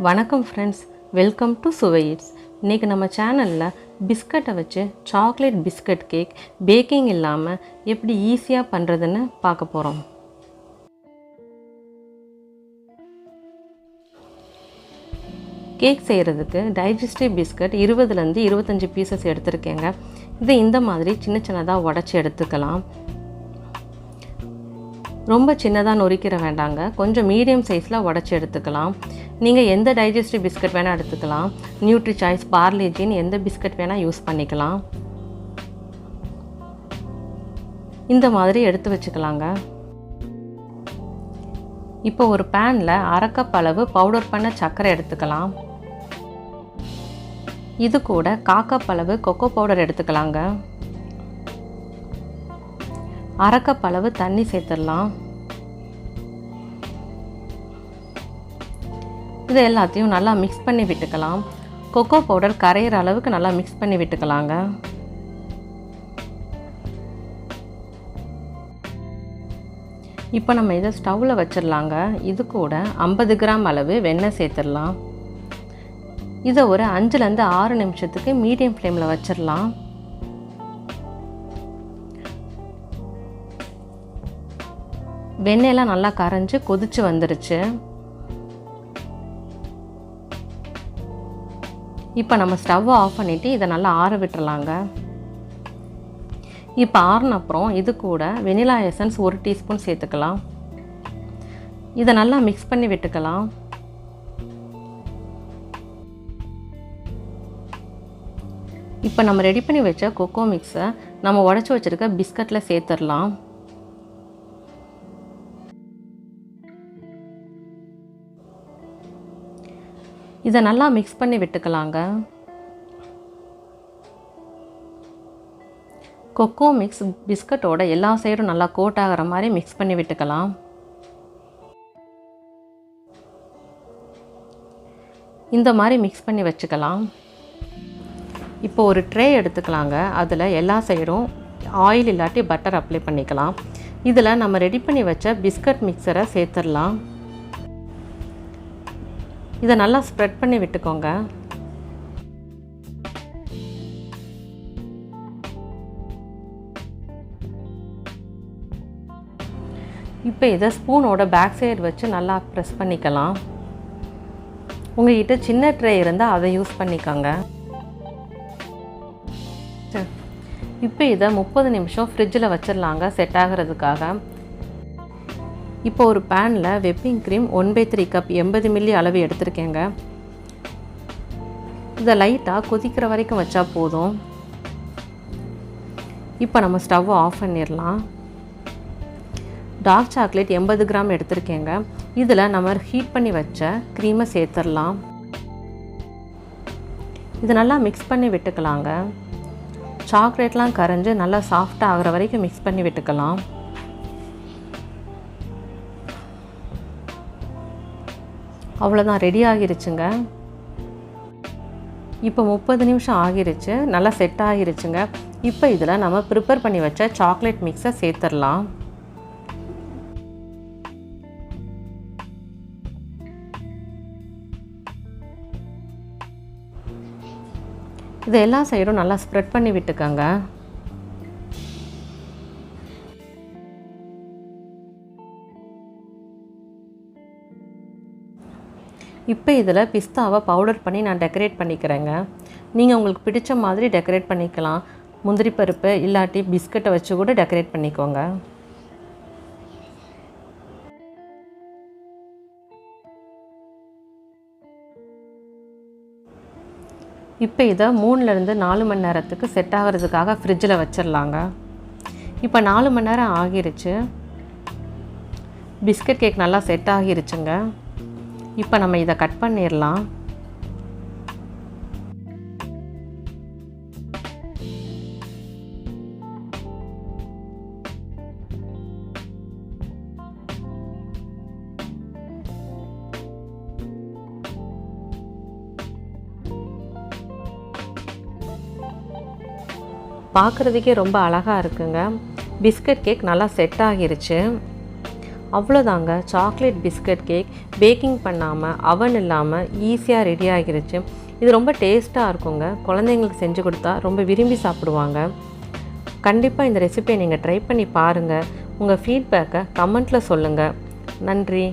வணக்கம் friends, welcome to சுவை it's. இன்றைக்கி நம்ம சேனலில் பிஸ்கட்டை வச்சு சாக்லேட் பிஸ்கட் கேக் பேக்கிங் இல்லாமல் எப்படி ஈஸியாக பண்ணுறதுன்னு பார்க்க போகிறோம். கேக் செய்கிறதுக்கு டைஜஸ்டிவ் பிஸ்கட் 20லேருந்து 25 பீசஸ் எடுத்துருக்கேங்க. இதை இந்த மாதிரி சின்ன சின்னதாக உடச்சி எடுத்துக்கலாம். ரொம்ப சின்னதாக நொறுக்கிற வேண்டாங்க, கொஞ்சம் மீடியம் சைஸில் உடச்சி எடுத்துக்கலாம். நீங்கள் எந்த டைஜஸ்டிவ் பிஸ்கட் வேணால் எடுத்துக்கலாம். நியூட்ரி சாய்ஸ், பார்லேஜின்னு எந்த பிஸ்கட் வேணால் யூஸ் பண்ணிக்கலாம். இந்த மாதிரி எடுத்து வச்சுக்கலாங்க. இப்போ ஒரு பேனில் 1/2 கப் அளவு பவுடர் பண்ண சர்க்கரை எடுத்துக்கலாம். இது கூட 1/4 கப் அளவு கொக்கோ பவுடர் எடுத்துக்கலாங்க. 1/2 கப் அளவு தண்ணி சேர்த்துடலாம். இது எல்லாத்தையும் நல்லா மிக்ஸ் பண்ணி விட்டுக்கலாம். கொக்கோ பவுடர் கரையிற அளவுக்கு நல்லா மிக்ஸ் பண்ணி விட்டுக்கலாங்க. இப்போ நம்ம இதை ஸ்டவ்வில் வச்சிடலாங்க. இது கூட 50 கிராம் அளவு வெண்ணெய் சேர்த்துடலாம். இதை ஒரு 5லேருந்து 6 நிமிஷத்துக்கு மீடியம் ஃப்ளேமில் வச்சிடலாம். வெண்ணெயெல்லாம் நல்லா கரைஞ்சி கொதிச்சு வந்துருச்சு. இப்போ நம்ம ஸ்டவ்வை ஆஃப் பண்ணிவிட்டு இதை நல்லா ஆற விட்டுறலாங்க. இப்போ ஆறின அப்புறம் இது கூட வெனிலா எசன்ஸ் 1 டீஸ்பூன் சேர்த்துக்கலாம். இதை நல்லா மிக்ஸ் பண்ணி விட்டுக்கலாம். இப்போ நம்ம ரெடி பண்ணி வச்ச கொக்கோ மிக்ஸை நம்ம உடச்சி வச்சுருக்க பிஸ்கட்டில் சேர்த்துடலாம். இதை நல்லா மிக்ஸ் பண்ணி விட்டுக்கலாங்க. கொக்கோ மிக்ஸ் பிஸ்கட்டோட எல்லா சைடும் நல்லா கோட் ஆகிற மாதிரி மிக்ஸ் பண்ணி விட்டுக்கலாம். இந்த மாதிரி மிக்ஸ் பண்ணி வச்சுக்கலாம். இப்போ ஒரு ட்ரே எடுத்துக்கலாங்க. அதில் எல்லா சைடும் ஆயில் இல்லாட்டி பட்டர் அப்ளை பண்ணிக்கலாம். இதில் நம்ம ரெடி பண்ணி வச்ச பிஸ்கட் மிக்சரை சேர்த்துடலாம். இதை நல்லா ஸ்ப்ரெட் பண்ணி விட்டுக்கோங்க. இப்போ இதை ஸ்பூனோட பேக் சைடு வச்சு நல்லா ப்ரெஸ் பண்ணிக்கலாம். உங்கள்கிட்ட சின்ன ட்ரே இருந்தால் அதை யூஸ் பண்ணிக்கோங்க. இப்போ இதை 30 நிமிஷம் ஃப்ரிட்ஜில் வச்சிடலாங்க செட் ஆகிறதுக்காக. இப்போ ஒரு பேனில் விப்பிங் க்ரீம் 1/3 கப் 80 மில்லி அளவு எடுத்துருக்கேங்க. இதை லைட்டாக கொதிக்கிற வரைக்கும் வச்சா போதும். இப்போ நம்ம ஸ்டவ்வை ஆஃப் பண்ணிடலாம். டார்க் சாக்லேட் 80 கிராம் எடுத்துருக்கேங்க. இதில் நம்ம ஹீட் பண்ணி வச்ச க்ரீமை சேர்த்துடலாம். இது நல்லா மிக்ஸ் பண்ணி விட்டுக்கலாங்க. சாக்லேட்லாம் கரைஞ்சி நல்லா சாஃப்டாக ஆகிற வரைக்கும் மிக்ஸ் பண்ணி விட்டுக்கலாம். அவ்வளோதான், ரெடி ஆகிருச்சுங்க. இப்போ 30 நிமிஷம் ஆகிருச்சு, நல்லா செட் ஆகிருச்சுங்க. இப்போ இதில் நம்ம ப்ரிப்பேர் பண்ணி வச்ச சாக்லேட் மிக்ஸை சேர்த்துடலாம். இது எல்லா சைடும் நல்லா ஸ்ப்ரெட் பண்ணி விட்டுக்கோங்க. இப்போ இதில் பிஸ்தாவை பவுடர் பண்ணி நான் டெக்கரேட் பண்ணிக்கிறேங்க. நீங்கள் உங்களுக்கு பிடிச்ச மாதிரி டெக்கரேட் பண்ணிக்கலாம். முந்திரி பருப்பு இல்லாட்டி பிஸ்கட்டை வச்சு கூட டெக்கரேட் பண்ணிக்கோங்க. இப்போ இதை 3லேருந்து 4 மணி நேரத்துக்கு செட் ஆகிறதுக்காக ஃப்ரிட்ஜில் வச்சிடலாங்க. இப்போ 4 மணி நேரம் ஆகிருச்சு. பிஸ்கட் கேக் நல்லா செட் ஆகிருச்சுங்க. இப்போ நம்ம இதை கட் பண்ணிடலாம். பார்க்குறதுக்கே ரொம்ப அழகாக இருக்குங்க. பிஸ்கட் கேக் நல்லா செட் ஆகிருச்சு. அவ்வளோதாங்க, சாக்லேட் பிஸ்கட் கேக் பேக்கிங் பண்ணாமல் அவன் இல்லாமல் ஈஸியாக ரெடி ஆகிருச்சு. இது ரொம்ப டேஸ்ட்டாக இருக்குங்க. குழந்தைங்களுக்கு செஞ்சு கொடுத்தா ரொம்ப விரும்பி சாப்பிடுவாங்க. கண்டிப்பாக இந்த ரெசிபியை நீங்கள் ட்ரை பண்ணி பாருங்கள். உங்கள் ஃபீட்பேக்கை கமெண்ட்டில் சொல்லுங்கள். நன்றி.